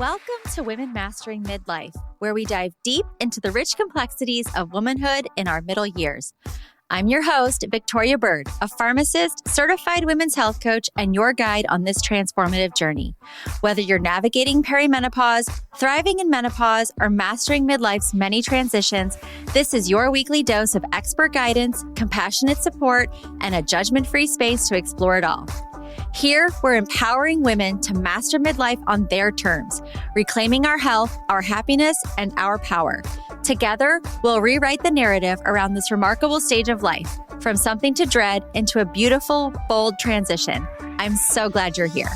Welcome to Women Mastering Midlife, where we dive deep into the rich complexities of womanhood in our middle years. I'm your host, Victoria Bird, a pharmacist, certified women's health coach, and your guide on this transformative journey. Whether you're navigating perimenopause, thriving in menopause, or mastering midlife's many transitions, this is your weekly dose of expert guidance, compassionate support, and a judgment-free space to explore it all. Here, we're empowering women to master midlife on their terms, reclaiming our health, our happiness, and our power. Together, we'll rewrite the narrative around this remarkable stage of life, from something to dread into a beautiful, bold transition. I'm so glad you're here.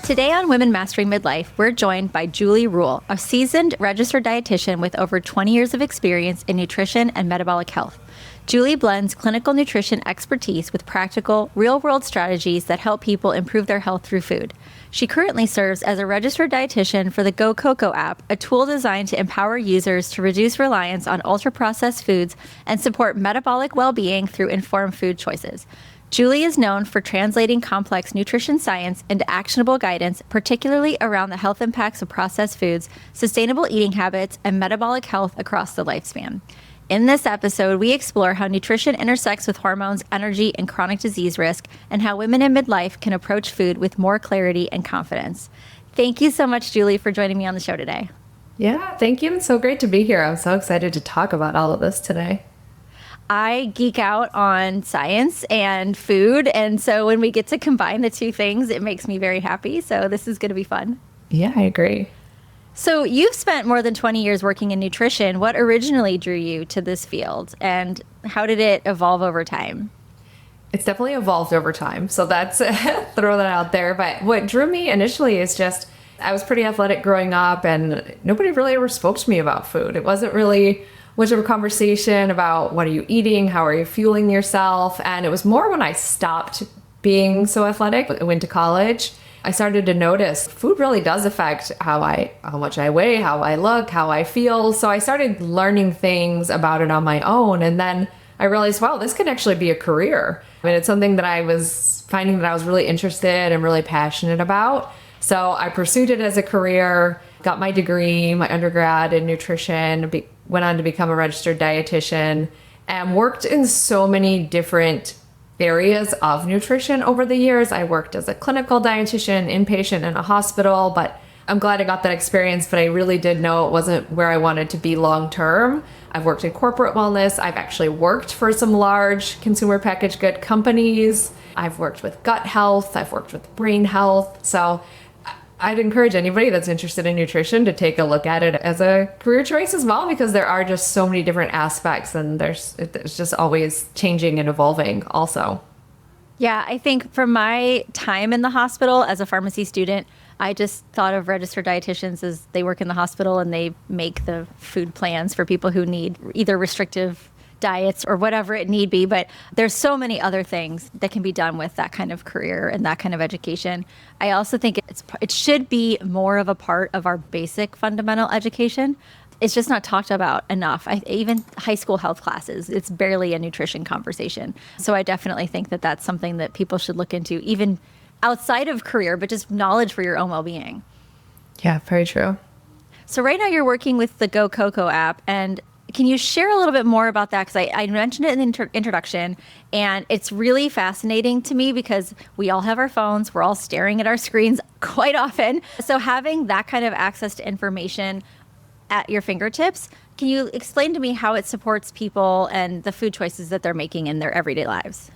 Today on Women Mastering Midlife, we're joined by Julie Ruelle, a seasoned registered dietitian with over 20 years of experience in nutrition and metabolic health. Julie blends clinical nutrition expertise with practical, real-world strategies that help people improve their health through food. She currently serves as a registered dietitian for the GoCoco app, a tool designed to empower users to reduce reliance on ultra-processed foods and support metabolic well-being through informed food choices. Julie is known for translating complex nutrition science into actionable guidance, particularly around the health impacts of processed foods, sustainable eating habits, and metabolic health across the lifespan. In this episode, we explore how nutrition intersects with hormones, energy, and chronic disease risk, and how women in midlife can approach food with more clarity and confidence. Thank you so much, Julie, for joining me on the show today. Yeah, thank you. It's so great to be here. I'm so excited to talk about all of this today. I geek out on science and food, and so when we get to combine the two things, it makes me very happy. So this is going to be fun. Yeah, I agree. So you've spent more than 20 years working in nutrition. What originally drew you to this field, and how did it evolve over time? It's definitely evolved over time. So that's throw that out there. But what drew me initially is just I was pretty athletic growing up, and nobody really ever spoke to me about food. It wasn't really much of a conversation about what are you eating, how are you fueling yourself. And it was more when I stopped being so athletic, I went to college, I started to notice food really does affect how much I weigh, how I look, how I feel. So I started learning things about it on my own. And then I realized, wow, this could actually be a career. I mean, it's something that I was finding that I was really interested and really passionate about. So I pursued it as a career, got my degree, my undergrad in nutrition, went on to become a registered dietitian, and worked in so many different areas of nutrition over the years. I worked as a clinical dietitian, inpatient in a hospital, but I'm glad I got that experience, but I really did know it wasn't where I wanted to be long term. I've worked in corporate wellness. I've actually worked for some large consumer packaged good companies. I've worked with gut health. I've worked with brain health. So I'd encourage anybody that's interested in nutrition to take a look at it as a career choice as well, because there are just so many different aspects, and it's just always changing and evolving also. Yeah, I think from my time in the hospital as a pharmacy student, I just thought of registered dietitians as they work in the hospital and they make the food plans for people who need either restrictive diets or whatever it need be. But there's so many other things that can be done with that kind of career and that kind of education. I also think it should be more of a part of our basic fundamental education. It's just not talked about enough. Even high school health classes, it's barely a nutrition conversation. So I definitely think that that's something that people should look into, even outside of career, but just knowledge for your own well-being. Yeah, very true. So right now you're working with the GoCoco app, and can you share a little bit more about that? Because I mentioned it in the introduction, and it's really fascinating to me because we all have our phones. We're all staring at our screens quite often. So having that kind of access to information at your fingertips, can you explain to me how it supports people and the food choices that they're making in their everyday lives?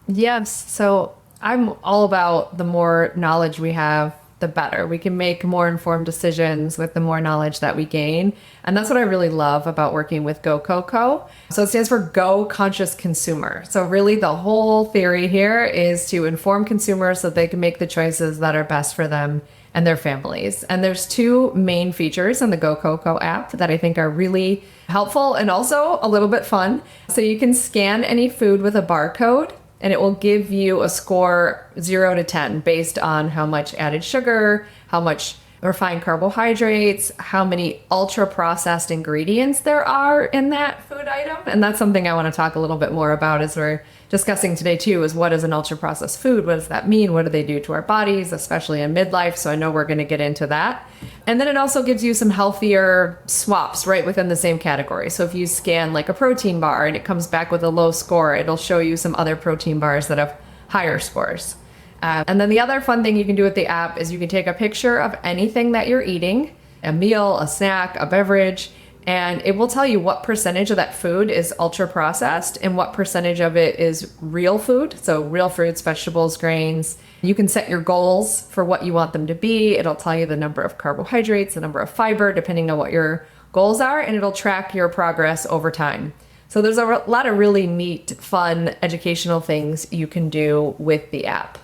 Yes. So I'm all about the more knowledge we have, the better. We can make more informed decisions with the more knowledge that we gain. And that's what I really love about working with GoCoco. So it stands for Go Conscious Consumer. So really the whole theory here is to inform consumers so they can make the choices that are best for them and their families. And there's two main features in the GoCoco app that I think are really helpful and also a little bit fun. So you can scan any food with a barcode, and it will give you a score 0 to 10 based on how much added sugar, how much refined carbohydrates, how many ultra processed ingredients there are in that food item. And that's something I want to talk a little bit more about as we're discussing today too, is what is an ultra processed food? What does that mean? What do they do to our bodies, especially in midlife? So I know we're going to get into that. And then it also gives you some healthier swaps right within the same category. So if you scan like a protein bar and it comes back with a low score, it'll show you some other protein bars that have higher scores. And then the other fun thing you can do with the app is you can take a picture of anything that you're eating, a meal, a snack, a beverage, and it will tell you what percentage of that food is ultra processed and what percentage of it is real food. So real fruits, vegetables, grains. You can set your goals for what you want them to be. It'll tell you the number of carbohydrates, the number of fiber, depending on what your goals are, and it'll track your progress over time. So there's a lot of really neat, fun, educational things you can do with the app.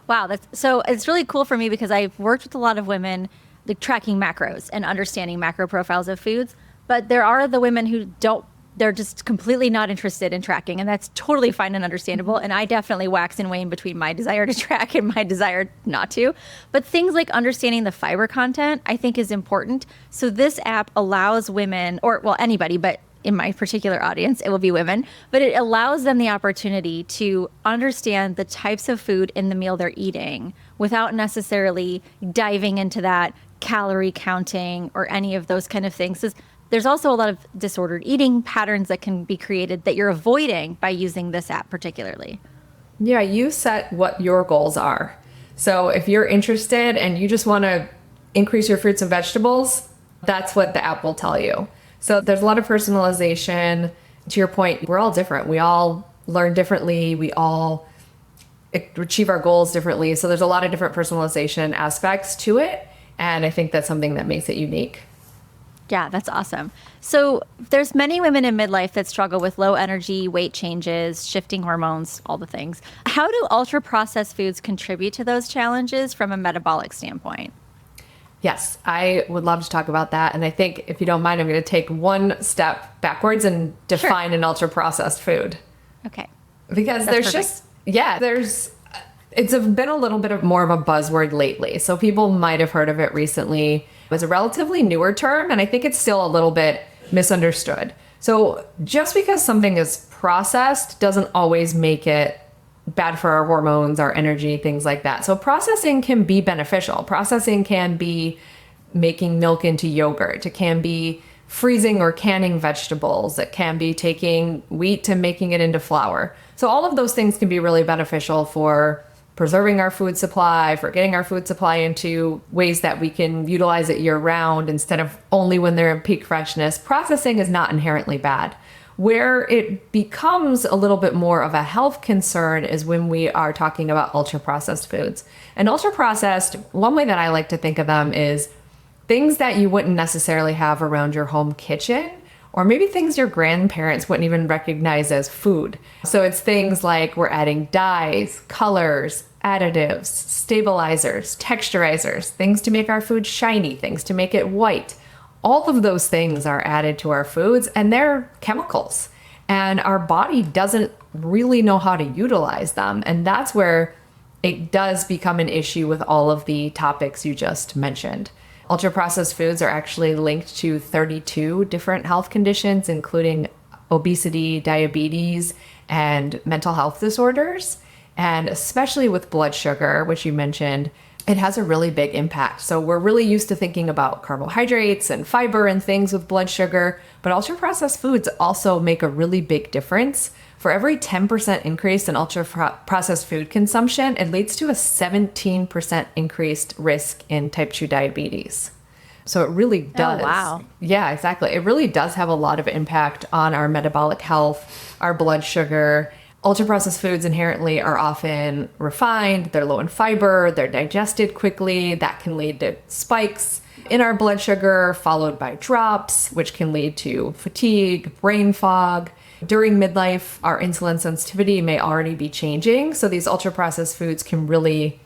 Wow. So it's really cool for me because I've worked with a lot of women like tracking macros and understanding macro profiles of foods. But there are the women who they're just completely not interested in tracking. And that's totally fine and understandable. And I definitely wax and wane between my desire to track and my desire not to. But things like understanding the fiber content, I think is important. So this app allows women, or well, anybody, but in my particular audience, it will be women, but it allows them the opportunity to understand the types of food in the meal they're eating without necessarily diving into that calorie counting or any of those kind of things. There's also a lot of disordered eating patterns that can be created that you're avoiding by using this app particularly. Yeah, you set what your goals are. So if you're interested and you just want to increase your fruits and vegetables, that's what the app will tell you. So there's a lot of personalization. To your point, we're all different. We all learn differently. We all achieve our goals differently. So there's a lot of different personalization aspects to it. And I think that's something that makes it unique. Yeah, that's awesome. So there's many women in midlife that struggle with low energy, weight changes, shifting hormones, all the things. How do ultra processed foods contribute to those challenges from a metabolic standpoint? Yes, I would love to talk about that. And I think if you don't mind, I'm going to take one step backwards and define an ultra processed food. Okay. Because That's there's perfect. it's been a little bit of more of a buzzword lately. So people might have heard of it recently. It was a relatively newer term, and I think it's still a little bit misunderstood. So just because something is processed doesn't always make it bad for our hormones, our energy, things like that. So processing can be beneficial. Processing can be making milk into yogurt. It can be freezing or canning vegetables. It can be taking wheat and making it into flour. So all of those things can be really beneficial for preserving our food supply, for getting our food supply into ways that we can utilize it year round instead of only when they're in peak freshness. Processing is not inherently bad. Where it becomes a little bit more of a health concern is when we are talking about ultra processed foods. And ultra processed, one way that I like to think of them is things that you wouldn't necessarily have around your home kitchen, or maybe things your grandparents wouldn't even recognize as food. So it's things like we're adding dyes, colors, additives, stabilizers, texturizers, things to make our food shiny, things to make it white. All of those things are added to our foods, and they're chemicals. And our body doesn't really know how to utilize them. And that's where it does become an issue with all of the topics you just mentioned. Ultra processed foods are actually linked to 32 different health conditions, including obesity, diabetes, and mental health disorders. And especially with blood sugar, which you mentioned, it has a really big impact. So we're really used to thinking about carbohydrates and fiber and things with blood sugar, but ultra processed foods also make a really big difference. For every 10% increase in ultra processed food consumption, it leads to a 17% increased risk in type 2 diabetes. So it really does. Oh, wow. Yeah, exactly. It really does have a lot of impact on our metabolic health, our blood sugar. Ultra-processed foods inherently are often refined, they're low in fiber, they're digested quickly. That can lead to spikes in our blood sugar, followed by drops, which can lead to fatigue, brain fog. During midlife, our insulin sensitivity may already be changing, so these ultra-processed foods can really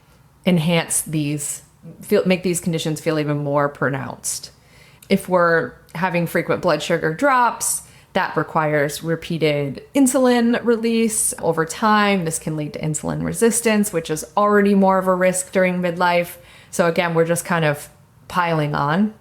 enhance make these conditions feel even more pronounced. If we're having frequent blood sugar drops, that requires repeated insulin release over time. This can lead to insulin resistance, which is already more of a risk during midlife. So again, we're just kind of piling on.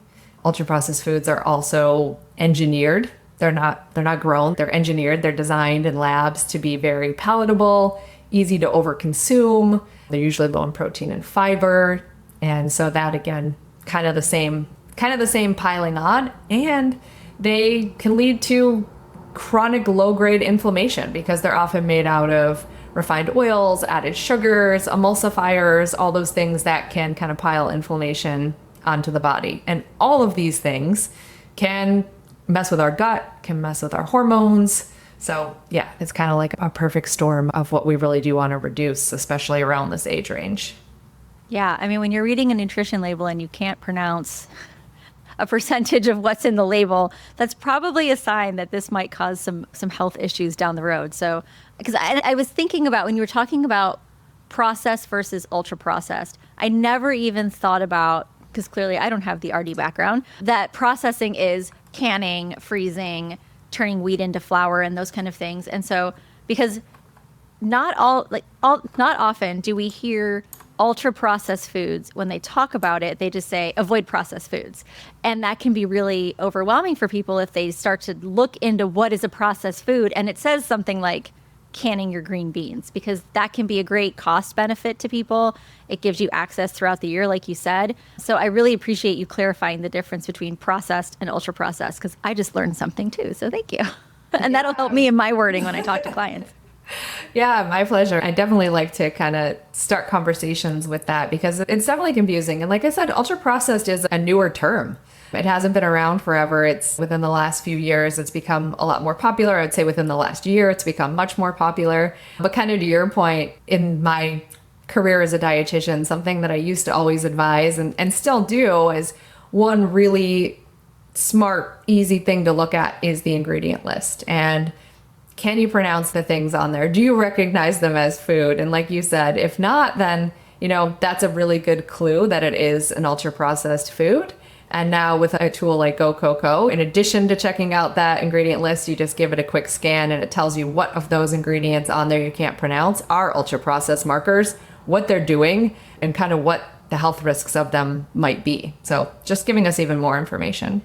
Ultra processed foods are also engineered. They're not grown, they're engineered. They're designed in labs to be very palatable, easy to overconsume. They're usually low in protein and fiber. And so that again, kind of the same piling on, and they can lead to chronic low-grade inflammation because they're often made out of refined oils, added sugars, emulsifiers, all those things that can kind of pile inflammation onto the body. And all of these things can mess with our gut, can mess with our hormones. So yeah, it's kind of like a perfect storm of what we really do want to reduce, especially around this age range. Yeah, I mean, when you're reading a nutrition label and you can't pronounce a percentage of what's in the label, that's probably a sign that this might cause some health issues down the road. So, because I was thinking about when you were talking about processed versus ultra processed, I never even thought about, because clearly I don't have the RD background, that processing is canning, freezing, turning wheat into flour and those kind of things. And so, because not often do we hear ultra processed foods, when they talk about it, they just say avoid processed foods. And that can be really overwhelming for people if they start to look into what is a processed food. And it says something like canning your green beans, because that can be a great cost benefit to people. It gives you access throughout the year, like you said. So I really appreciate you clarifying the difference between processed and ultra processed, because I just learned something too. So thank you. And that'll help me in my wording when I talk to clients. Yeah, my pleasure. I definitely like to kind of start conversations with that because it's definitely confusing. And like I said, ultra processed is a newer term. It hasn't been around forever. It's within the last few years, it's become a lot more popular. I would say within the last year, it's become much more popular. But kind of to your point, in my career as a dietitian, something that I used to always advise and still do is one really smart, easy thing to look at is the ingredient list. And can you pronounce the things on there? Do you recognize them as food? And like you said, if not, then, that's a really good clue that it is an ultra processed food. And now with a tool like GoCoco, in addition to checking out that ingredient list, you just give it a quick scan and it tells you what of those ingredients on there you can't pronounce are ultra processed markers, what they're doing, and kind of what the health risks of them might be. So just giving us even more information.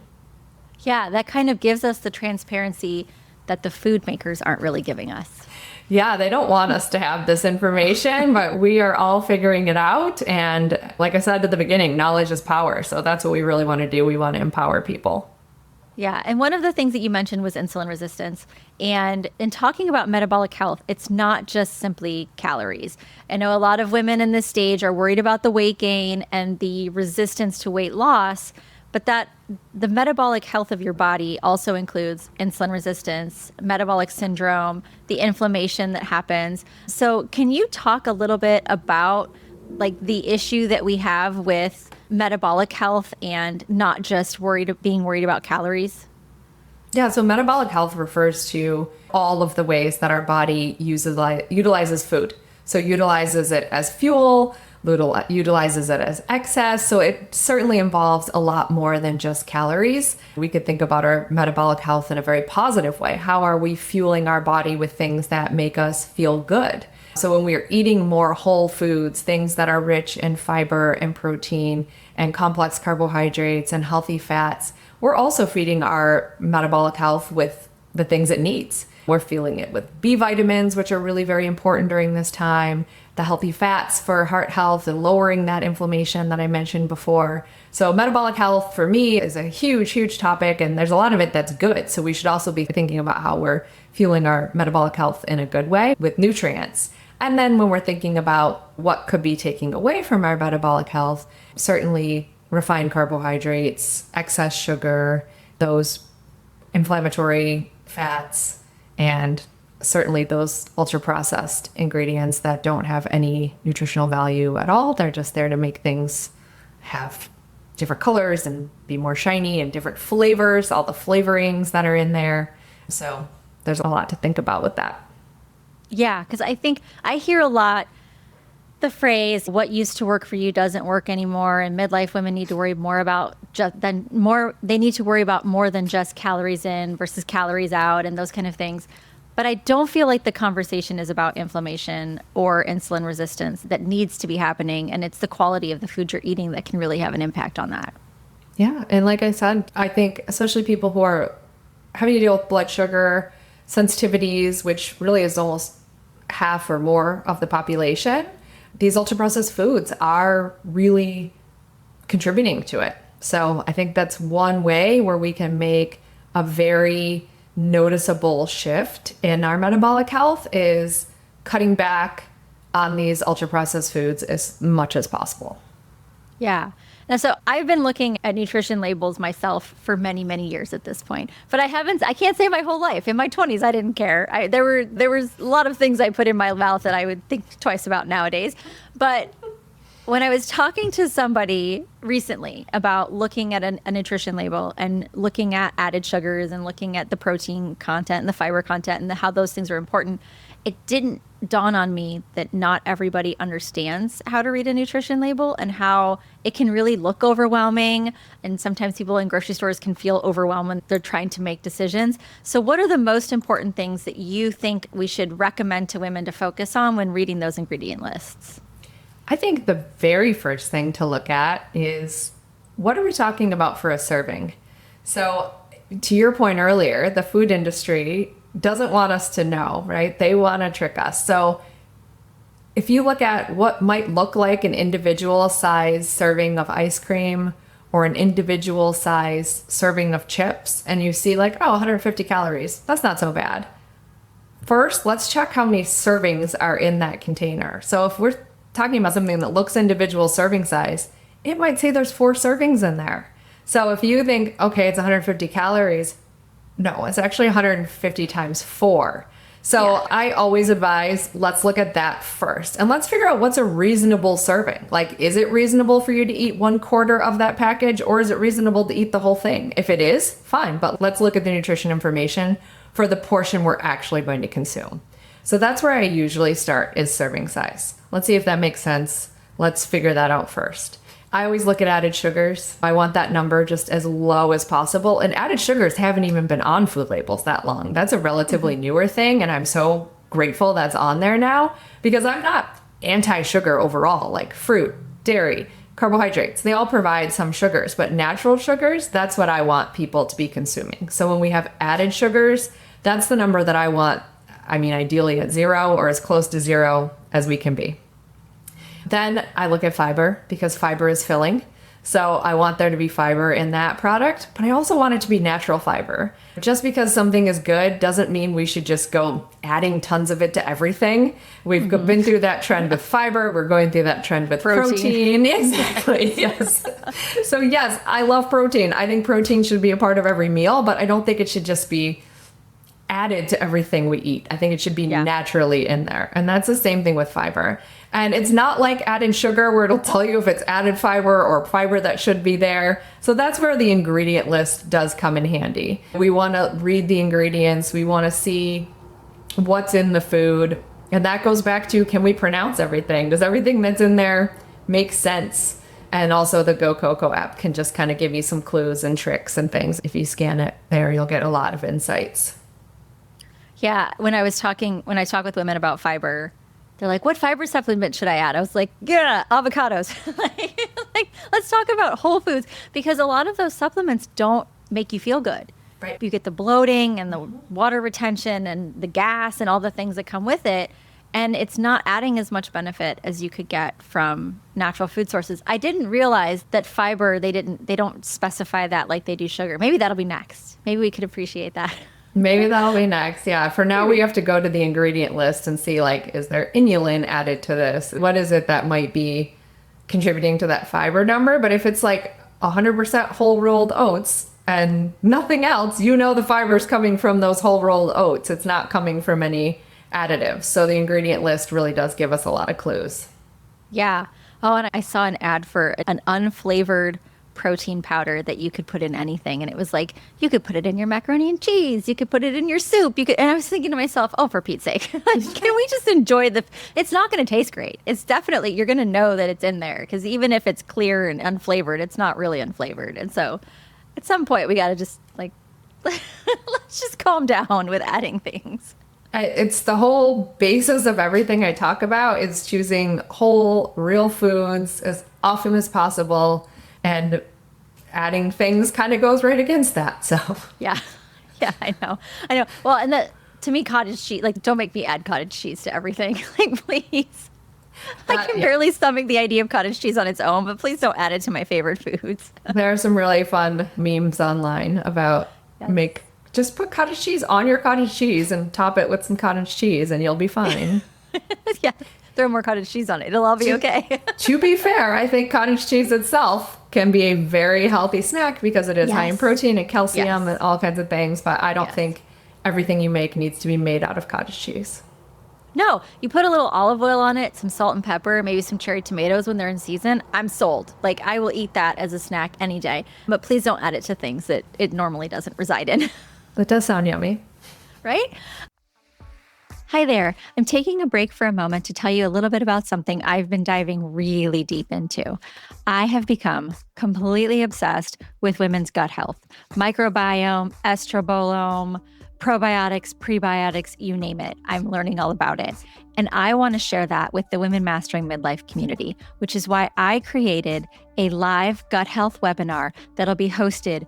Yeah, that kind of gives us the transparency that the food makers aren't really giving us. Yeah, they don't want us to have this information, but we are all figuring it out. And like I said at the beginning, knowledge is power. So that's what we really want to do. We want to empower people. Yeah. And one of the things that you mentioned was insulin resistance. And in talking about metabolic health, it's not just simply calories. I know a lot of women in this stage are worried about the weight gain and the resistance to weight loss, but that the metabolic health of your body also includes insulin resistance, metabolic syndrome, the inflammation that happens. So can you talk a little bit about like the issue that we have with metabolic health and not just being worried about calories? Yeah, so metabolic health refers to all of the ways that our body utilizes food. So utilizes it as fuel, utilizes it as excess. So it certainly involves a lot more than just calories. We could think about our metabolic health in a very positive way. How are we fueling our body with things that make us feel good? So when we are eating more whole foods, things that are rich in fiber and protein and complex carbohydrates and healthy fats, we're also feeding our metabolic health with the things it needs. We're fueling it with B vitamins, which are really very important during this time, the healthy fats for heart health and lowering that inflammation that I mentioned before. So metabolic health for me is a huge, huge topic, and there's a lot of it that's good. So we should also be thinking about how we're fueling our metabolic health in a good way with nutrients. And then when we're thinking about what could be taking away from our metabolic health, certainly refined carbohydrates, excess sugar, those inflammatory fats, and certainly those ultra processed ingredients that don't have any nutritional value at all. They're just there to make things have different colors and be more shiny and different flavors, all the flavorings that are in there. So there's a lot to think about with that. Yeah, because I think I hear a lot the phrase, what used to work for you doesn't work anymore. And midlife women need to worry more about they need to worry about more than just calories in versus calories out and those kind of things. But I don't feel like the conversation is about inflammation or insulin resistance that needs to be happening. And it's the quality of the food you're eating that can really have an impact on that. Yeah. And like I said, I think especially people who are having to deal with blood sugar sensitivities, which really is almost half or more of the population, these ultra processed foods are really contributing to it. So I think that's one way where we can make a very noticeable shift in our metabolic health is cutting back on these ultra processed foods as much as possible. Yeah. Now, so I've been looking at nutrition labels myself for many, many years at this point, but I can't say my whole life. In my 20s, I didn't care. There was a lot of things I put in my mouth that I would think twice about nowadays. But when I was talking to somebody recently about looking at a nutrition label and looking at added sugars and looking at the protein content and the fiber content and how those things are important, it didn't dawn on me that not everybody understands how to read a nutrition label and how it can really look overwhelming. And sometimes people in grocery stores can feel overwhelmed when they're trying to make decisions. So what are the most important things that you think we should recommend to women to focus on when reading those ingredient lists? I think the very first thing to look at is what are we talking about for a serving? So to your point earlier, the food industry doesn't want us to know, right? They want to trick us. So if you look at what might look like an individual size serving of ice cream or an individual size serving of chips, and you see like, oh, 150 calories, that's not so bad. First, let's check how many servings are in that container. So if we're talking about something that looks individual serving size, it might say there's 4 servings in there. So if you think, okay, it's 150 calories, no, it's actually 150 times 4. So yeah. I always advise, let's look at that first. And let's figure out what's a reasonable serving. Like, is it reasonable for you to eat 1/4 of that package, or is it reasonable to eat the whole thing? If it is, fine. But let's look at the nutrition information for the portion we're actually going to consume. So that's where I usually start, is serving size. Let's see if that makes sense. Let's figure that out first. I always look at added sugars. I want that number just as low as possible. And added sugars haven't even been on food labels that long. That's a relatively newer thing. And I'm so grateful that's on there now, because I'm not anti-sugar overall. Like fruit, dairy, carbohydrates, they all provide some sugars. But natural sugars, that's what I want people to be consuming. So when we have added sugars, that's the number that I want. I mean, ideally at 0 or as close to 0 as we can be. Then I look at fiber, because fiber is filling. So I want there to be fiber in that product, but I also want it to be natural fiber. Just because something is good doesn't mean we should just go adding tons of it to everything. We've been through that trend with fiber. We're going through that trend with protein. Exactly. Yes. So yes, I love protein. I think protein should be a part of every meal, but I don't think it should just be added to everything we eat. I think it should be naturally in there. And that's the same thing with fiber. And it's not like added sugar where it'll tell you if it's added fiber or fiber that should be there. So that's where the ingredient list does come in handy. We want to read the ingredients. We want to see what's in the food. And that goes back to, can we pronounce everything? Does everything that's in there make sense? And also the GoCoco app can just kind of give you some clues and tricks and things. If you scan it there, you'll get a lot of insights. Yeah, when I talk with women about fiber, they're like, what fiber supplement should I add? I was like, yeah, avocados. like, let's talk about whole foods, because a lot of those supplements don't make you feel good. Right. You get the bloating and the water retention and the gas and all the things that come with it. And it's not adding as much benefit as you could get from natural food sources. I didn't realize that fiber, they don't specify that like they do sugar. Maybe that'll be next. Maybe we could appreciate that. Maybe that'll be next. Yeah. For now, we have to go to the ingredient list and see, like, is there inulin added to this? What is it that might be contributing to that fiber number? But if it's like 100% whole rolled oats and nothing else, the fiber's coming from those whole rolled oats. It's not coming from any additives. So the ingredient list really does give us a lot of clues. Yeah. Oh, and I saw an ad for an unflavored protein powder that you could put in anything, and it was like, you could put it in your macaroni and cheese, you could put it in your soup, and I was thinking to myself, oh, for Pete's sake, can we just enjoy it's not going to taste great. It's definitely, you're going to know that it's in there, because even if it's clear and unflavored, it's not really unflavored. And so at some point we got to just like let's just calm down with adding things. It's the whole basis of everything I talk about is choosing whole, real foods as often as possible, and adding things kind of goes right against that. So Yeah. Yeah, I know. I know. Well, and to me, cottage cheese, like, don't make me add cottage cheese to everything. Like, please. I can barely stomach the idea of cottage cheese on its own, but please don't add it to my favorite foods. there are some really fun memes online about Yes. just put cottage cheese on your cottage cheese and top it with some cottage cheese and you'll be fine. Yeah. Throw more cottage cheese on it. It'll all be okay. To be fair, I think cottage cheese itself can be a very healthy snack because it is high in Yes. protein and calcium Yes. and all kinds of things, but I don't Yes. think everything you make needs to be made out of cottage cheese. No, you put a little olive oil on it, some salt and pepper, maybe some cherry tomatoes when they're in season. I'm sold. Like, I will eat that as a snack any day. But please don't add it to things that it normally doesn't reside in. That does sound yummy. Right? Hi there. I'm taking a break for a moment to tell you a little bit about something I've been diving really deep into. I have become completely obsessed with women's gut health, microbiome, estrobolome, probiotics, prebiotics, you name it. I'm learning all about it. And I want to share that with the Women Mastering Midlife community, which is why I created a live gut health webinar that'll be hosted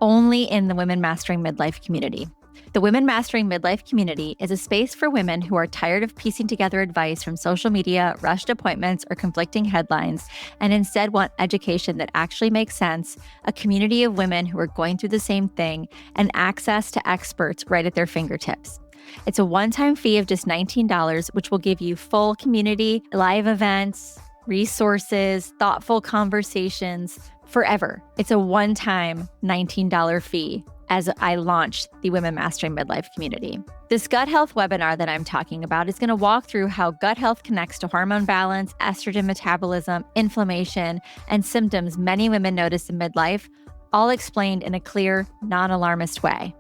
only in the Women Mastering Midlife community. The Women Mastering Midlife community is a space for women who are tired of piecing together advice from social media, rushed appointments, or conflicting headlines, and instead want education that actually makes sense, a community of women who are going through the same thing, and access to experts right at their fingertips. It's a one-time fee of just $19, which will give you full community, live events, resources, thoughtful conversations forever. It's a one-time $19 fee as I launch the Women Mastering Midlife community. This gut health webinar that I'm talking about is going to walk through how gut health connects to hormone balance, estrogen metabolism, inflammation, and symptoms many women notice in midlife, all explained in a clear, non-alarmist way.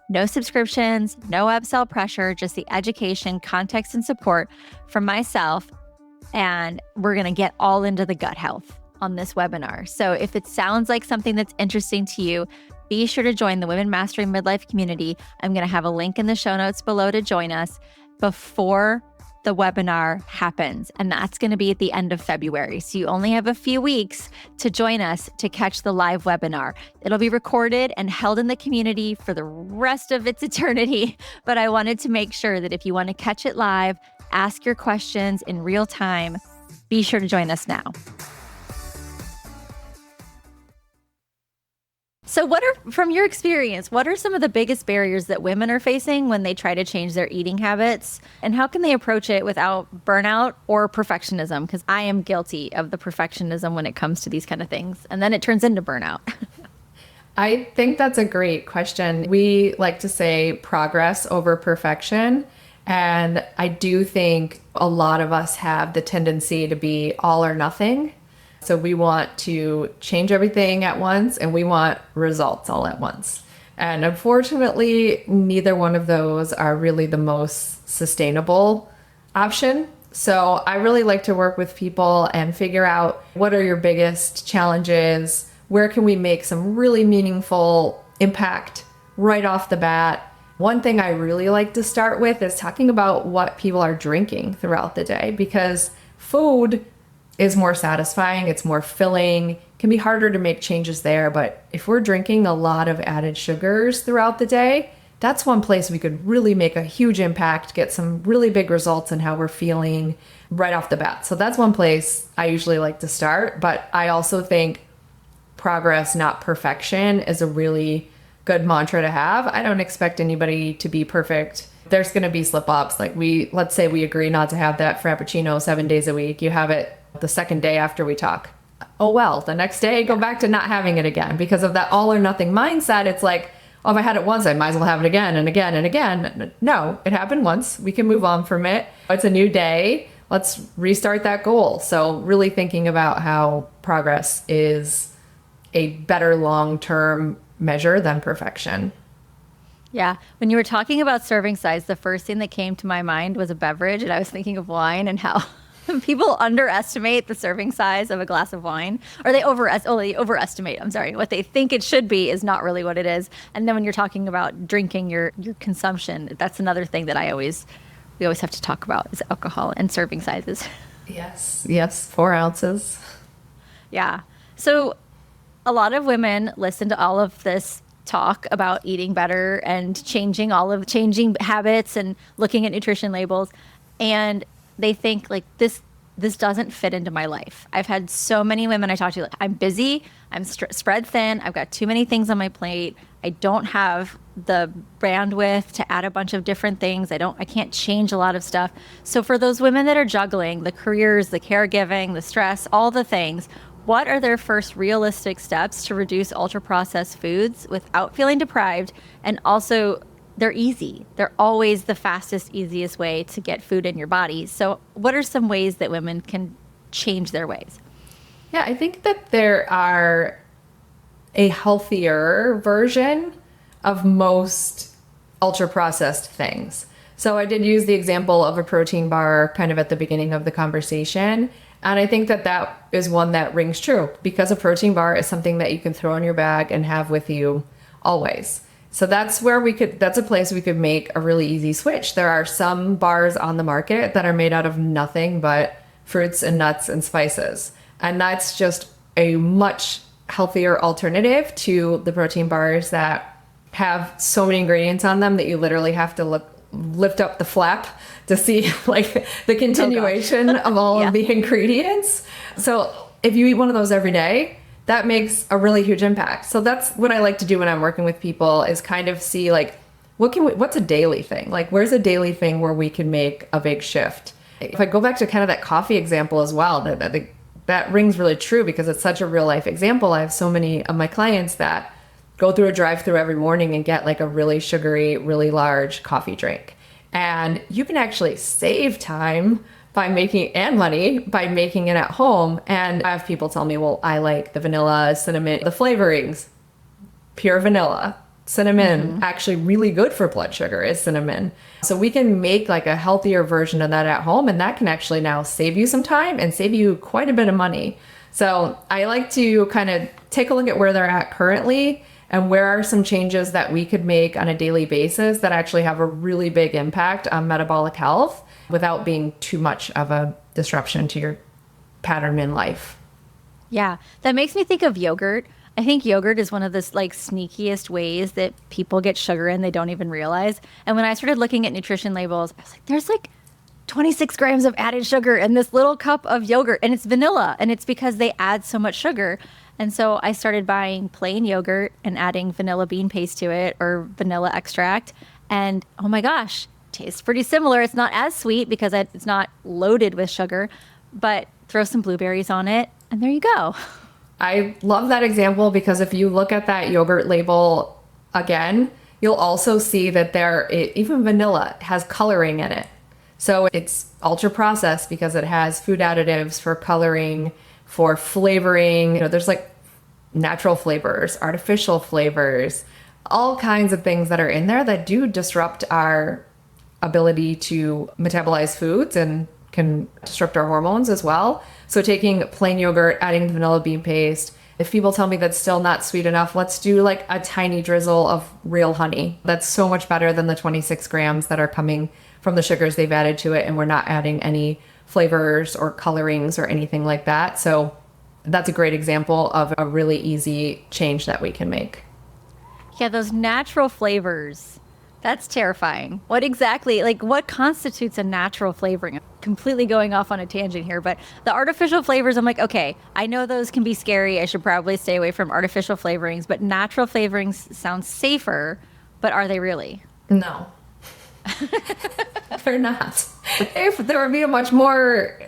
No subscriptions, no upsell pressure, just the education, context, and support from myself. And we're going to get all into the gut health on this webinar. So if it sounds like something that's interesting to you, be sure to join the Women Mastering Midlife community. I'm going to have a link in the show notes below to join us before the webinar happens. And that's going to be at the end of February. So you only have a few weeks to join us to catch the live webinar. It'll be recorded and held in the community for the rest of its eternity. But I wanted to make sure that if you want to catch it live, ask your questions in real time, be sure to join us now. So from your experience, what are some of the biggest barriers that women are facing when they try to change their eating habits? And how can they approach it without burnout or perfectionism? Because I am guilty of the perfectionism when it comes to these kind of things. And then it turns into burnout. I think that's a great question. We like to say progress over perfection. And I do think a lot of us have the tendency to be all or nothing. So we want to change everything at once and we want results all at once. And unfortunately, neither one of those are really the most sustainable option. So I really like to work with people and figure out what are your biggest challenges? Where can we make some really meaningful impact right off the bat? One thing I really like to start with is talking about what people are drinking throughout the day, because food is more satisfying, it's more filling, can be harder to make changes there. But if we're drinking a lot of added sugars throughout the day, that's one place we could really make a huge impact, get some really big results in how we're feeling right off the bat. So that's one place I usually like to start. But I also think progress, not perfection, is a really good mantra to have. I don't expect anybody to be perfect. There's going to be slip ups. Like let's say we agree not to have that Frappuccino 7 days a week. You have it the second day after we talk. Oh, well, the next day, go back to not having it again because of that all or nothing mindset. It's like, oh, if I had it once, I might as well have it again and again and again. No, it happened once. We can move on from it. It's a new day. Let's restart that goal. So really thinking about how progress is a better long-term measure than perfection. Yeah. When you were talking about serving size, the first thing that came to my mind was a beverage. And I was thinking of wine and how People underestimate the serving size of a glass of wine, or they overestimate. I'm sorry. What they think it should be is not really what it is. And then when you're talking about drinking your consumption, that's another thing that we always have to talk about is alcohol and serving sizes. Yes, 4 ounces. Yeah. So a lot of women listen to all of this talk about eating better and changing habits and looking at nutrition labels, and they think like this doesn't fit into my life. I've had so many women I talk to, like, I'm busy, I'm spread thin, I've got too many things on my plate, I don't have the bandwidth to add a bunch of different things, I can't change a lot of stuff. So for those women that are juggling the careers, the caregiving, the stress, all the things, what are their first realistic steps to reduce ultra-processed foods without feeling deprived? And also, they're easy. They're always the fastest, easiest way to get food in your body. So what are some ways that women can change their ways? Yeah, I think that there are a healthier version of most ultra-processed things. So I did use the example of a protein bar kind of at the beginning of the conversation. And I think that is one that rings true because a protein bar is something that you can throw in your bag and have with you always. So that's a place we could make a really easy switch. There are some bars on the market that are made out of nothing but fruits and nuts and spices. And that's just a much healthier alternative to the protein bars that have so many ingredients on them that you literally have to lift up the flap to see like the continuation of all of the ingredients. So if you eat one of those every day, that makes a really huge impact. So that's what I like to do when I'm working with people is kind of see like, what's a daily thing? Like, where's a daily thing where we can make a big shift? If I go back to kind of that coffee example as well, that rings really true because it's such a real life example. I have so many of my clients that go through a drive-through every morning and get like a really sugary, really large coffee drink. And you can actually save time and money by making it at home. And I have people tell me, well, I like the vanilla, cinnamon, the flavorings, pure vanilla, cinnamon, actually really good for blood sugar is cinnamon. So we can make like a healthier version of that at home. And that can actually now save you some time and save you quite a bit of money. So I like to kind of take a look at where they're at currently and where are some changes that we could make on a daily basis that actually have a really big impact on metabolic health without being too much of a disruption to your pattern in life. Yeah, that makes me think of yogurt. I think yogurt is one of the like sneakiest ways that people get sugar in they don't even realize. And when I started looking at nutrition labels, I was like, there's like 26 grams of added sugar in this little cup of yogurt, and it's vanilla, and it's because they add so much sugar. And so I started buying plain yogurt and adding vanilla bean paste to it or vanilla extract. And oh my gosh, tastes pretty similar. It's not as sweet because it's not loaded with sugar, but throw some blueberries on it and there you go. I love that example because if you look at that yogurt label again, you'll also see that even vanilla has coloring in it. So it's ultra processed because it has food additives for coloring, for flavoring. There's like natural flavors, artificial flavors, all kinds of things that are in there that do disrupt our ability to metabolize foods and can disrupt our hormones as well. So taking plain yogurt, adding vanilla bean paste. If people tell me that's still not sweet enough, let's do like a tiny drizzle of real honey. That's so much better than the 26 grams that are coming from the sugars they've added to it. And we're not adding any flavors or colorings or anything like that. So that's a great example of a really easy change that we can make. Yeah, those natural flavors. That's terrifying. What constitutes a natural flavoring? I'm completely going off on a tangent here, but the artificial flavors, I'm like, okay, I know those can be scary. I should probably stay away from artificial flavorings, but natural flavorings sound safer, but are they really? No. They're not. If there would be a much more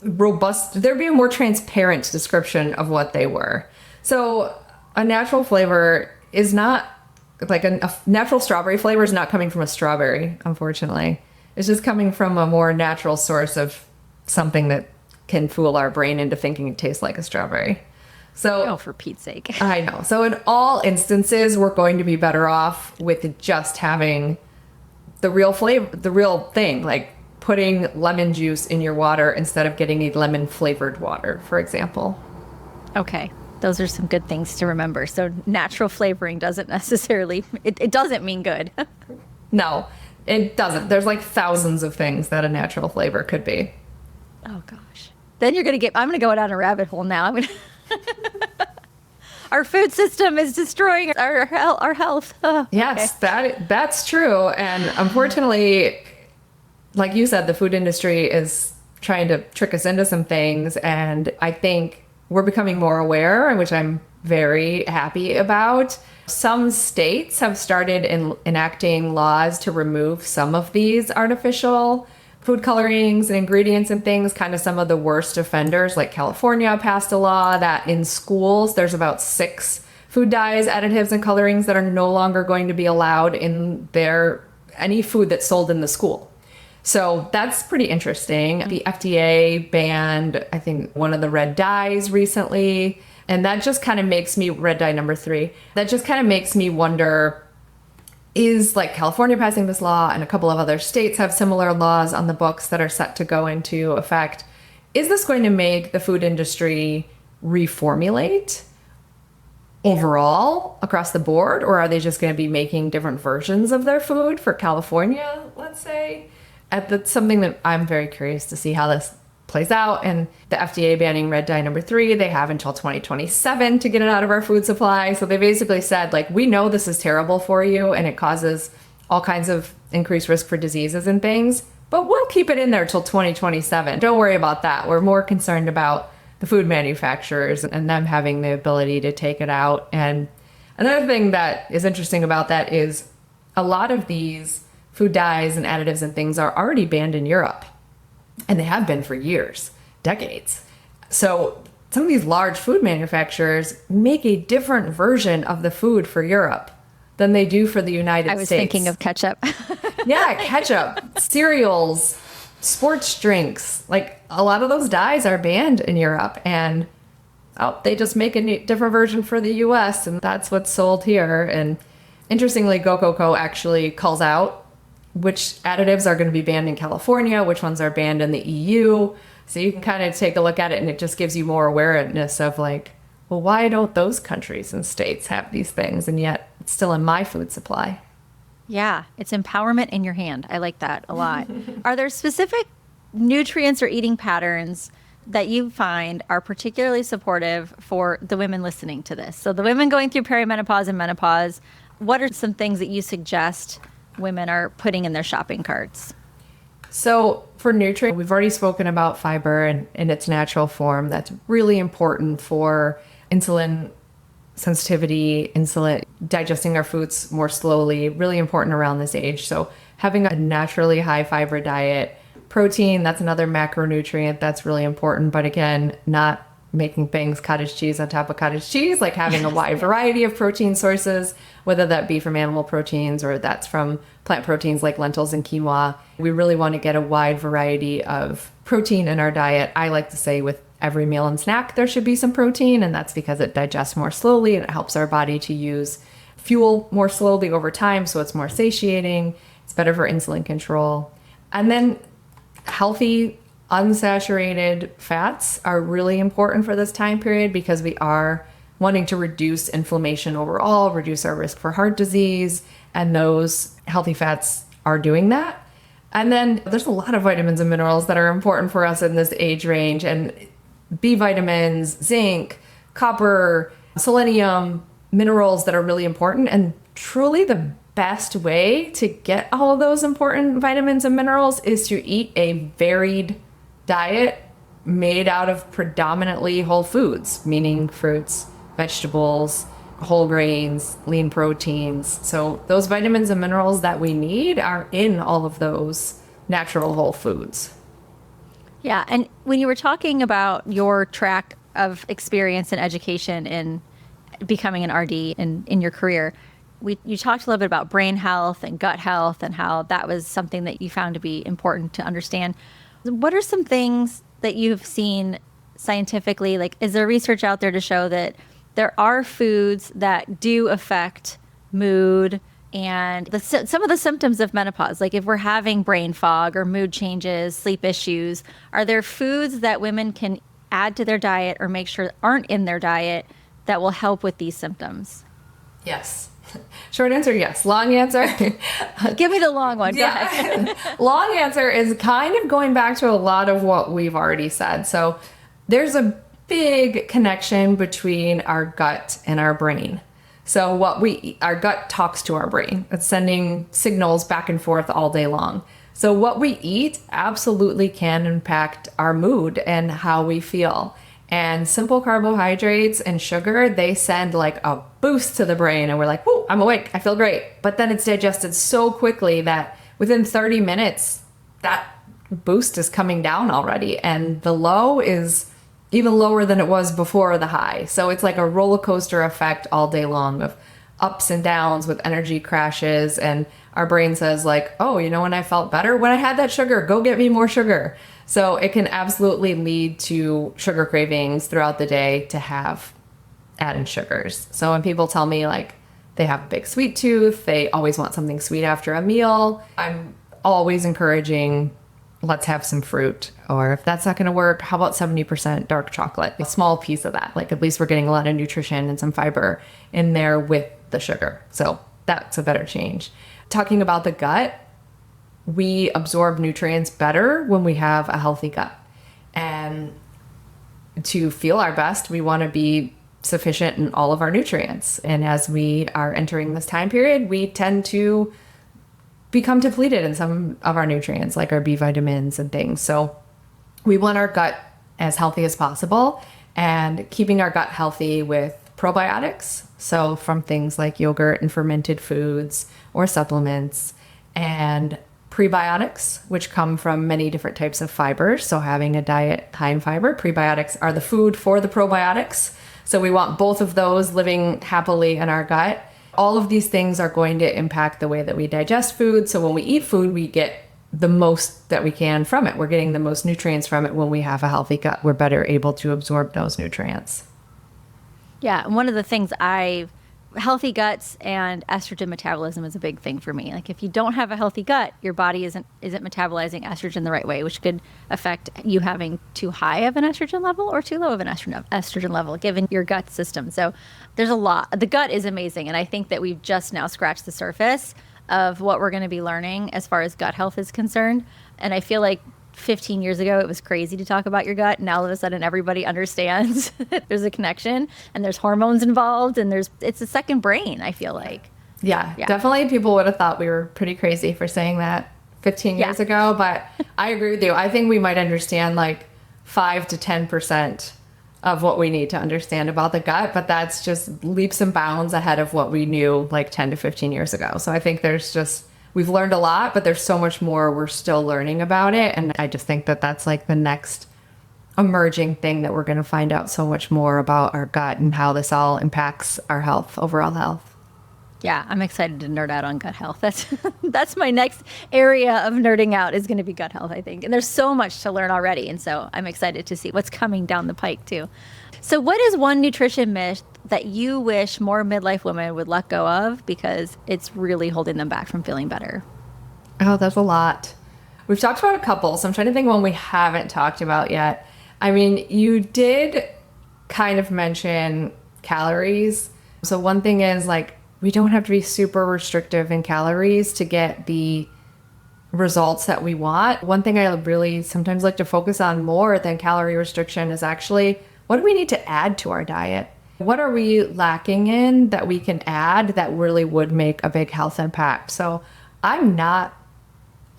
robust, there'd be a more transparent description of what they were. So a natural flavor is not like a natural strawberry flavor is not coming from a strawberry, unfortunately. It's just coming from a more natural source of something that can fool our brain into thinking it tastes like a strawberry. So, for Pete's sake. I know. So in all instances, we're going to be better off with just having the real flavor, the real thing, like putting lemon juice in your water instead of getting a lemon flavored water, for example. Okay. Those are some good things to remember. So natural flavoring doesn't necessarily, it doesn't mean good. No, it doesn't. There's like thousands of things that a natural flavor could be. Oh gosh. Then I'm going to go down a rabbit hole now. Our food system is destroying our health. Oh, yes, okay. That's true. And unfortunately, like you said, the food industry is trying to trick us into some things. And I think we're becoming more aware, which I'm very happy about. Some states have started enacting laws to remove some of these artificial food colorings and ingredients and things. Kind of some of the worst offenders, like California passed a law that in schools there's about 6 food dyes, additives, and colorings that are no longer going to be allowed in any food that's sold in the school. So that's pretty interesting. The FDA banned, I think, one of the red dyes recently. And that just kind of makes me, red dye number 3, that just kind of makes me wonder, is like California passing this law and a couple of other states have similar laws on the books that are set to go into effect. Is this going to make the food industry reformulate overall across the board? Or are they just going to be making different versions of their food for California, let's say? That's something that I'm very curious to see how this plays out. And the FDA banning red dye number 3, they have until 2027 to get it out of our food supply. So they basically said, like, we know this is terrible for you and it causes all kinds of increased risk for diseases and things, but we'll keep it in there till 2027. Don't worry about that. We're more concerned about the food manufacturers and them having the ability to take it out. And another thing that is interesting about that is a lot of these food dyes and additives and things are already banned in Europe. And they have been for years, decades. So some of these large food manufacturers make a different version of the food for Europe than they do for the United States. I was thinking of ketchup. Yeah, ketchup, cereals, sports drinks. Like a lot of those dyes are banned in Europe. And they just make a different version for the US. And that's what's sold here. And interestingly, GoCoco actually calls out which additives are going to be banned in California, which ones are banned in the EU. So you can kind of take a look at it and it just gives you more awareness of like, well, why don't those countries and states have these things? And yet it's still in my food supply. Yeah, it's empowerment in your hand. I like that a lot. Are there specific nutrients or eating patterns that you find are particularly supportive for the women listening to this? So the women going through perimenopause and menopause, what are some things that you suggest women are putting in their shopping carts? So for nutrient, we've already spoken about fiber in its natural form. That's really important for insulin sensitivity, insulin, digesting our foods more slowly, really important around this age. So having a naturally high fiber diet. Protein, that's another macronutrient that's really important. But again, not making things cottage cheese on top of cottage cheese, like having a wide variety of protein sources, whether that be from animal proteins or that's from plant proteins like lentils and quinoa. We really want to get a wide variety of protein in our diet. I like to say with every meal and snack, there should be some protein, and that's because it digests more slowly and it helps our body to use fuel more slowly over time, so it's more satiating. It's better for insulin control. And then healthy unsaturated fats are really important for this time period because we are wanting to reduce inflammation overall, reduce our risk for heart disease, and those healthy fats are doing that. And then there's a lot of vitamins and minerals that are important for us in this age range, and B vitamins, zinc, copper, selenium, minerals that are really important. And truly the best way to get all of those important vitamins and minerals is to eat a varied diet made out of predominantly whole foods, meaning fruits, vegetables, whole grains, lean proteins. So those vitamins and minerals that we need are in all of those natural whole foods. Yeah, and when you were talking about your track of experience and education in becoming an RD in your career, you talked a little bit about brain health and gut health and how that was something that you found to be important to understand. What are some things that you've seen scientifically? Like, is there research out there to show that there are foods that do affect mood and some of the symptoms of menopause, like if we're having brain fog or mood changes, sleep issues, are there foods that women can add to their diet or make sure aren't in their diet that will help with these symptoms? Yes. Short answer, yes. Long answer. Give me the long one. Go ahead. Long answer is kind of going back to a lot of what we've already said. So there's a big connection between our gut and our brain. So what we eat, our gut talks to our brain. It's sending signals back and forth all day long. So what we eat absolutely can impact our mood and how we feel. And simple carbohydrates and sugar, they send like a boost to the brain and we're like, whoo, I'm awake, I feel great. But then it's digested so quickly that within 30 minutes, that boost is coming down already. And the low is even lower than it was before the high. So it's like a roller coaster effect all day long of ups and downs with energy crashes. And our brain says like, oh, you know, when I felt better, when I had that sugar, go get me more sugar. So it can absolutely lead to sugar cravings throughout the day to have added sugars. So when people tell me like they have a big sweet tooth, they always want something sweet after a meal, I'm always encouraging, let's have some fruit. Or if that's not going to work, how about 70% dark chocolate? A small piece of that. Like at least we're getting a lot of nutrition and some fiber in there with the sugar. So that's a better change. Talking about the gut, we absorb nutrients better when we have a healthy gut. And to feel our best, we want to be sufficient in all of our nutrients. And as we are entering this time period, we tend to become depleted in some of our nutrients, like our B vitamins and things. So we want our gut as healthy as possible, and keeping our gut healthy with probiotics. So from things like yogurt and fermented foods or supplements, and prebiotics, which come from many different types of fibers. So having a diet high in fiber, prebiotics are the food for the probiotics. So we want both of those living happily in our gut. All of these things are going to impact the way that we digest food. So when we eat food, we get the most that we can from it. We're getting the most nutrients from it. When we have a healthy gut, we're better able to absorb those nutrients. Yeah. And one of the things healthy guts and estrogen metabolism is a big thing for me. Like if you don't have a healthy gut, your body isn't metabolizing estrogen the right way, which could affect you having too high of an estrogen level or too low of an estrogen level, given your gut system. So there's a lot. The gut is amazing. And I think that we've just now scratched the surface of what we're going to be learning as far as gut health is concerned. And I feel like 15 years ago, it was crazy to talk about your gut. Now all of a sudden, everybody understands that there's a connection and there's hormones involved and it's a second brain, I feel like. Yeah, definitely people would have thought we were pretty crazy for saying that 15 years ago, but I agree with you. I think we might understand like 5 to 10% of what we need to understand about the gut, but that's just leaps and bounds ahead of what we knew like 10 to 15 years ago. So I think we've learned a lot, but there's so much more we're still learning about it. And I just think that that's like the next emerging thing that we're going to find out so much more about our gut and how this all impacts our health, overall health. Yeah, I'm excited to nerd out on gut health. That's my next area of nerding out is going to be gut health, I think. And there's so much to learn already. And so I'm excited to see what's coming down the pike too. So what is one nutrition myth that you wish more midlife women would let go of because it's really holding them back from feeling better? Oh, that's a lot. We've talked about a couple, so I'm trying to think one we haven't talked about yet. I mean, you did kind of mention calories. So one thing is like, we don't have to be super restrictive in calories to get the results that we want. One thing I really sometimes like to focus on more than calorie restriction is actually, what do we need to add to our diet? What are we lacking in that we can add that really would make a big health impact? So I'm not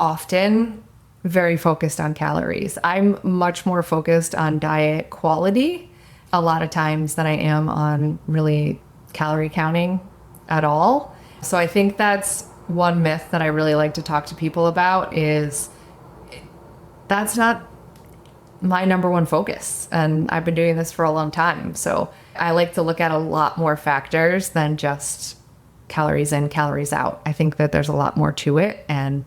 often very focused on calories. I'm much more focused on diet quality a lot of times than I am on really calorie counting at all. So I think that's one myth that I really like to talk to people about is that's not my number one focus. And I've been doing this for a long time. So I like to look at a lot more factors than just calories in, calories out. I think that there's a lot more to it, and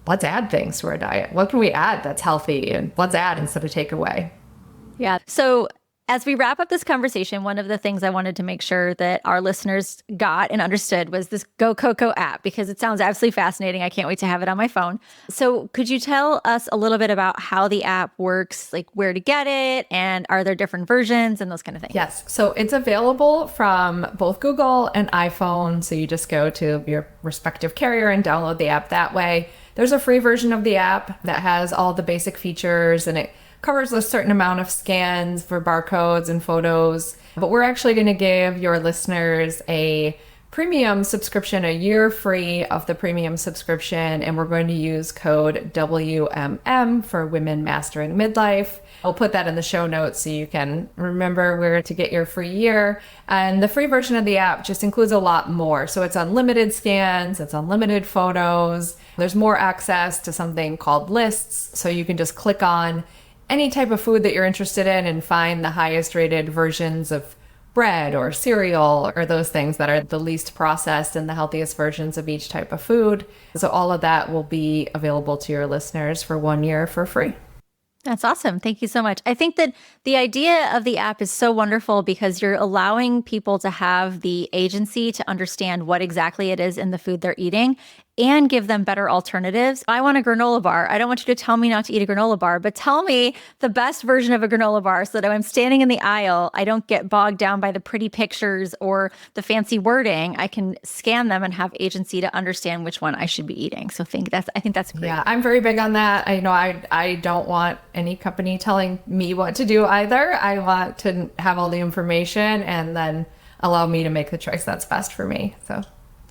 let's add things to our diet. What can we add that's healthy, and let's add instead of take away? Yeah. So As we wrap up this conversation, one of the things I wanted to make sure that our listeners got and understood was this GoCoco app, because it sounds absolutely fascinating. I can't wait to have it on my phone. So could you tell us a little bit about how the app works, like where to get it, and are there different versions and those kind of things? Yes. So it's available from both Google and iPhone. So you just go to your respective carrier and download the app that way. There's a free version of the app that has all the basic features, and it covers a certain amount of scans for barcodes and photos. But we're actually going to give your listeners a premium subscription, a year free of the premium subscription, and we're going to use code WMM for Women Mastering Midlife. I'll put that in the show notes so you can remember where to get your free year. And the free version of the app just includes a lot more. So it's unlimited scans, it's unlimited photos. There's more access to something called lists, so you can just click on any type of food that you're interested in and find the highest rated versions of bread or cereal or those things that are the least processed and the healthiest versions of each type of food. So all of that will be available to your listeners for 1 year for free. That's awesome. Thank you so much. I think that the idea of the app is so wonderful because you're allowing people to have the agency to understand what exactly it is in the food they're eating and give them better alternatives. I want a granola bar. I don't want you to tell me not to eat a granola bar, but tell me the best version of a granola bar so that when I'm standing in the aisle, I don't get bogged down by the pretty pictures or the fancy wording. I can scan them and have agency to understand which one I should be eating. So I think that's great. Yeah, I'm very big on that. I don't want any company telling me what to do either. I want to have all the information and then allow me to make the choice that's best for me. So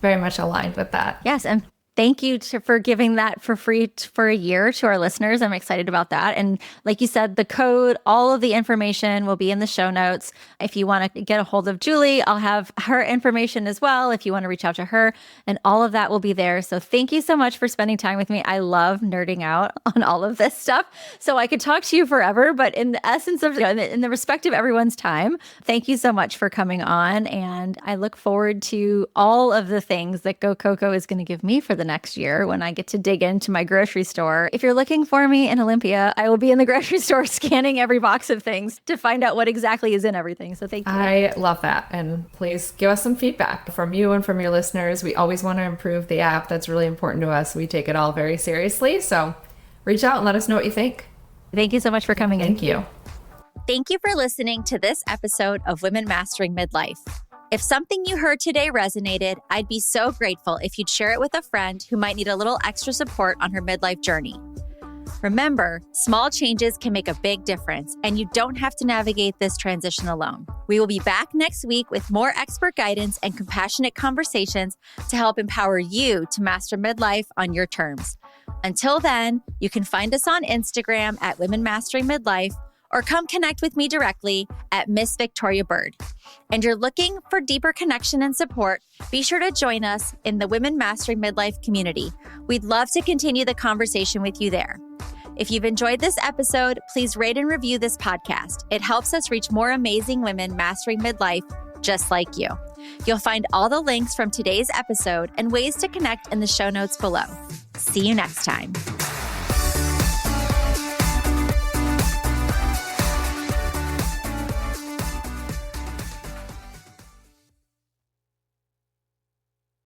very much aligned with that. Yes, and thank you for giving that for free for a year to our listeners. I'm excited about that. And like you said, the code, all of the information will be in the show notes. If you want to get a hold of Julie, I'll have her information as well if you want to reach out to her, and all of that will be there. So thank you so much for spending time with me. I love nerding out on all of this stuff. So I could talk to you forever, but in the essence of, in the respect of everyone's time, thank you so much for coming on. And I look forward to all of the things that GoCoco is going to give me for the next year when I get to dig into my grocery store. If you're looking for me in Olympia, I will be in the grocery store scanning every box of things to find out what exactly is in everything. So thank you. I love that. And please give us some feedback from you and from your listeners. We always want to improve the app. That's really important to us. We take it all very seriously. So reach out and let us know what you think. Thank you so much for coming in. Thank you. Thank you for listening to this episode of Women Mastering Midlife. If something you heard today resonated, I'd be so grateful if you'd share it with a friend who might need a little extra support on her midlife journey. Remember, small changes can make a big difference, and you don't have to navigate this transition alone. We will be back next week with more expert guidance and compassionate conversations to help empower you to master midlife on your terms. Until then, you can find us on Instagram at Women Mastering Midlife, or come connect with me directly at Miss Victoria Bird. And you're looking for deeper connection and support, be sure to join us in the Women Mastering Midlife community. We'd love to continue the conversation with you there. If you've enjoyed this episode, please rate and review this podcast. It helps us reach more amazing women mastering midlife just like you. You'll find all the links from today's episode and ways to connect in the show notes below. See you next time.